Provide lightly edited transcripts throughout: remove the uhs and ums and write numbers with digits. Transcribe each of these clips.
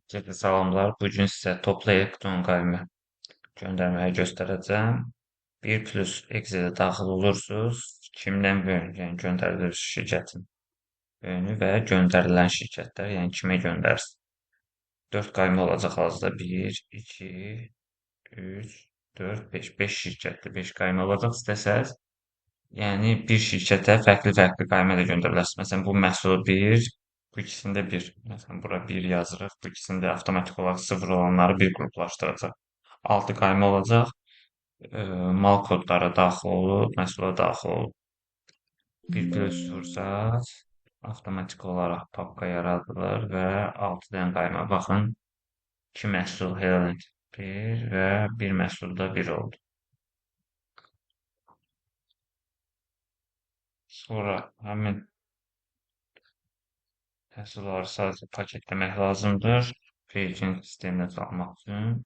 Herkese salamlar. Bugün sizə toplu elektron qaymı göndərməyi göstərəcəm. 1 plus Excel-ə daxil olursunuz. Kimdən yəni göndərilir şirkətin öyünü və göndərilən şirkətlər, yəni kimə göndərirsən. 4 qayma olacaq hazırda. 1, 2, 3, 4, 5. 5 şirkətli 5 qayma olacaq istəsəz. Yəni bir şirkətə fərqli-fərqli qayma da göndərə bilərsiniz. Məsələn, bu məhsul 1, bu ikisində 1. Məsələn, bura 1 yazırıq. Bu ikisində avtomatik olaraq 0 olanları bir qruplaşdıracaq. 6 qayma olacaq. Mal kodları daxil olub, məhsula daxil olub. Bir plus vursaq, avtomatik olaraq papka yaradılır və 6 dənə qayma. Baxın, 2 məhsul Helen 1 və bir məhsulda 1 oldu. Sonra həmin məhsulları sadəcə paketləmək lazımdır. Vergi sisteminə salmaq üçün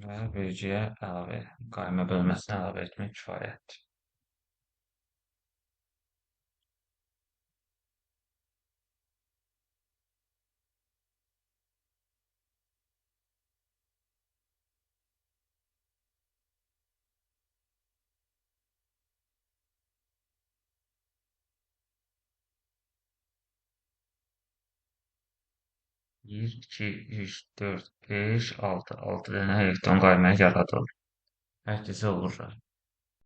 və vergiyə əlavə, qayma bölməsinə əlavə etmək kifayətdir. Bir, iki, üç, dörd, beş, altı. 6 dənə elektron qayma yaradılır. Hər kəsə olur.